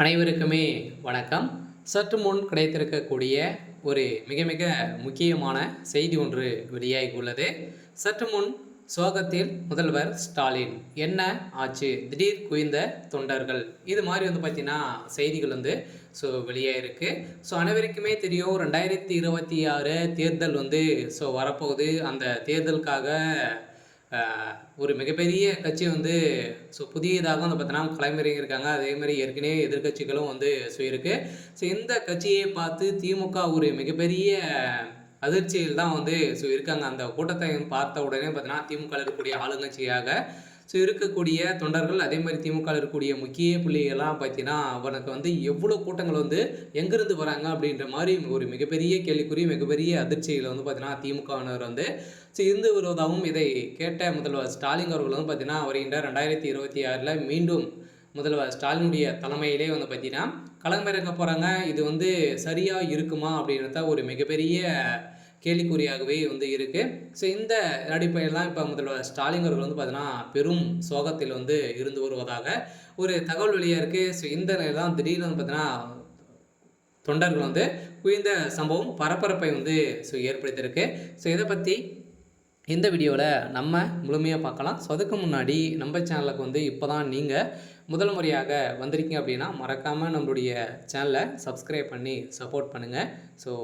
அனைவருக்குமே வணக்கம். சற்று முன் கிடைத்திருக்கக்கூடிய ஒரு மிக மிக முக்கியமான செய்தி ஒன்று வெளியாகி உள்ளது. சற்று முன் சோகத்தில் முதல்வர் ஸ்டாலின், என்ன ஆச்சு, திடீர் குவிந்த தொண்டர்கள், இது மாதிரி பார்த்தீங்கன்னா செய்திகள் வெளியாயிருக்கு. அனைவருக்குமே தெரியும், 2026 தேர்தல் வரப்போகுது. அந்த தேர்தலுக்காக ஒரு மிகப்பெரிய கட்சி புதியதாக பார்த்தீங்கன்னா களமிறங்கியிருக்காங்க. அதேமாதிரி ஏற்கனவே எதிர்க்கட்சிகளும் இருக்கு. இந்த கட்சியை பார்த்து திமுக ஒரு மிகப்பெரிய அதிர்ச்சியில் தான் இருக்காங்க. அந்த கூட்டத்தை பார்த்த உடனே பார்த்தீங்கன்னா திமுக இருக்கக்கூடிய ஆளுங்கட்சியாக இருக்கக்கூடிய தொண்டர்கள், அதே மாதிரி திமுக இருக்கக்கூடிய முக்கிய புள்ளிகள்லாம் பார்த்தீங்கன்னா அவனுக்கு எவ்வளோ கூட்டங்கள் எங்கிருந்து வராங்க அப்படின்ற மாதிரி ஒரு மிகப்பெரிய கேள்விக்குறி, மிகப்பெரிய அதிர்ச்சியில் பார்த்தீங்கன்னா திமுகவினர் இருந்து வருவதாகவும், இதை கேட்ட முதல்வர் ஸ்டாலின் அவர்கள் பார்த்தீங்கன்னா வருகின்ற 2026 மீண்டும் முதல்வர் ஸ்டாலினுடைய தலைமையிலே பார்த்தீங்கன்னா களமிறங்க போகிறாங்க. இது சரியாக இருக்குமா அப்படின்றத ஒரு மிகப்பெரிய கேள்விக்குறியாகவே இருக்கு. இந்த அடிப்படையில் தான் இப்போ முதல்வர் ஸ்டாலின் அவர்கள் பார்த்தீங்கன்னா பெரும் சோகத்தில் இருந்து வருவதாக ஒரு தகவல் வெளியாக இருக்குது. இந்த நிலையில் தான் திடீர்னு பார்த்தீங்கன்னா தொண்டர்கள் குவிந்த சம்பவம் பரபரப்பை ஏற்படுத்தியிருக்கு. இதை பற்றி இந்த வீடியோவில் நம்ம முழுமையாக பார்க்கலாம். அதுக்கு முன்னாடி நம்ம சேனலுக்கு இப்போ தான் நீங்கள் முதல் முறையாக வந்திருக்கீங்க அப்படின்னா மறக்காமல் நம்மளுடைய சேனலை சப்ஸ்கிரைப் பண்ணி சப்போர்ட் பண்ணுங்கள்.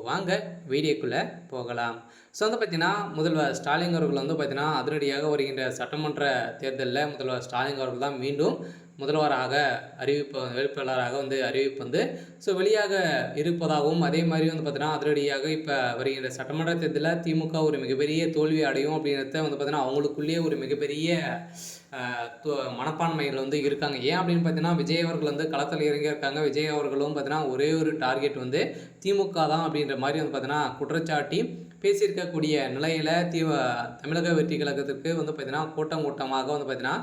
வாங்க வீடியோக்குள்ளே போகலாம். பார்த்தீங்கன்னா முதல்வர் ஸ்டாலின் அவர்கள் பார்த்தீங்கன்னா அதிரடியாக வருகின்ற சட்டமன்ற தேர்தலில் முதல்வர் ஸ்டாலின் அவர்கள் தான் மீண்டும் முதல்வராக வேட்பாளராக அறிவிப்பு வெளியாக இருப்பதாகவும், அதே மாதிரி பார்த்தீங்கன்னா அதிரடியாக இப்போ வருகின்ற சட்டமன்ற தேர்தலில் திமுக ஒரு மிகப்பெரிய தோல்வி அடையும் அப்படின்றத பார்த்தீங்கன்னா அவங்களுக்குள்ளேயே ஒரு மிகப்பெரிய மனப்பான்மையில் இருக்காங்க. ஏன் அப்படின்னு பார்த்தீங்கன்னா விஜய் அவர்கள் களத்தில் இறங்கியிருக்காங்க. விஜய் அவர்களும் பார்த்தீங்கன்னா ஒரே ஒரு டார்கெட் திமுக தான் அப்படின்ற மாதிரி பார்த்தீங்கன்னா குற்றச்சாட்டி பேசியிருக்கக்கூடிய நிலையில் தமிழக வெற்றி கழகத்திற்கு பார்த்தீங்கன்னா கூட்டமாக பார்த்தீங்கன்னா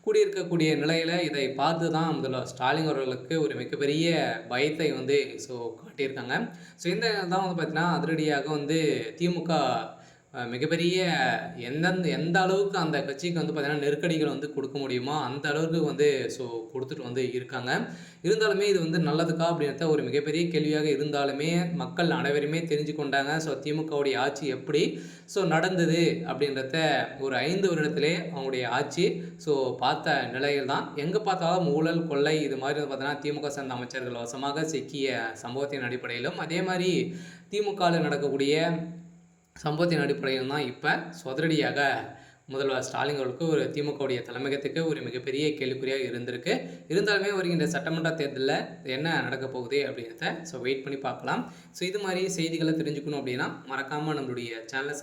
கூடியிருக்கக்கூடிய நிலையில் இதை பார்த்து தான் முதல்வர் ஸ்டாலின் அவர்களுக்கு ஒரு மிகப்பெரிய பயத்தை காட்டியிருக்காங்க. இந்த தான் பார்த்தீங்கன்னா அதிரடியாக திமுக மிகப்பெரிய எந்த அளவுக்கு அந்த கட்சிக்கு பார்த்தீங்கன்னா நெருக்கடிகள் கொடுக்க முடியுமோ அந்த அளவுக்கு கொடுத்துட்டு இருக்காங்க. இருந்தாலுமே இது நல்லதுக்கா அப்படின்றத ஒரு மிகப்பெரிய கேள்வியாக இருந்தாலுமே மக்கள் அனைவருமே தெரிஞ்சு கொண்டாங்க. திமுகவுடைய ஆட்சி எப்படி நடந்தது அப்படின்றத ஒரு 5 வருடத்திலே அவங்களுடைய ஆட்சி பார்த்த நிலையில் தான் எங்கே பார்த்தாலும் ஊழல், கொள்ளை, இது மாதிரி பார்த்தீங்கன்னா திமுக சேர்ந்த அமைச்சர்கள் வசமாக சிக்கிய சம்பவத்தின் அடிப்படையிலும், அதே மாதிரி திமுகவில் நடக்கக்கூடிய சம்பவத்தின் அடிப்படையில் தான் இப்போ அதிரடியாக முதல்வர் ஸ்டாலின் அவர்களுக்கு ஒரு திமுகவுடைய தலைமையகத்துக்கு ஒரு மிகப்பெரிய கேள்விக்குறியாக இருந்திருக்கு. இருந்தாலுமே வருகின்ற சட்டமன்ற தேர்தலில் என்ன நடக்க போகுது அப்படின்றத வெயிட் பண்ணி பார்க்கலாம். இது மாதிரி செய்திகளை தெரிஞ்சுக்கணும் அப்படின்னா மறக்காமல் நம்மளுடைய சேனலை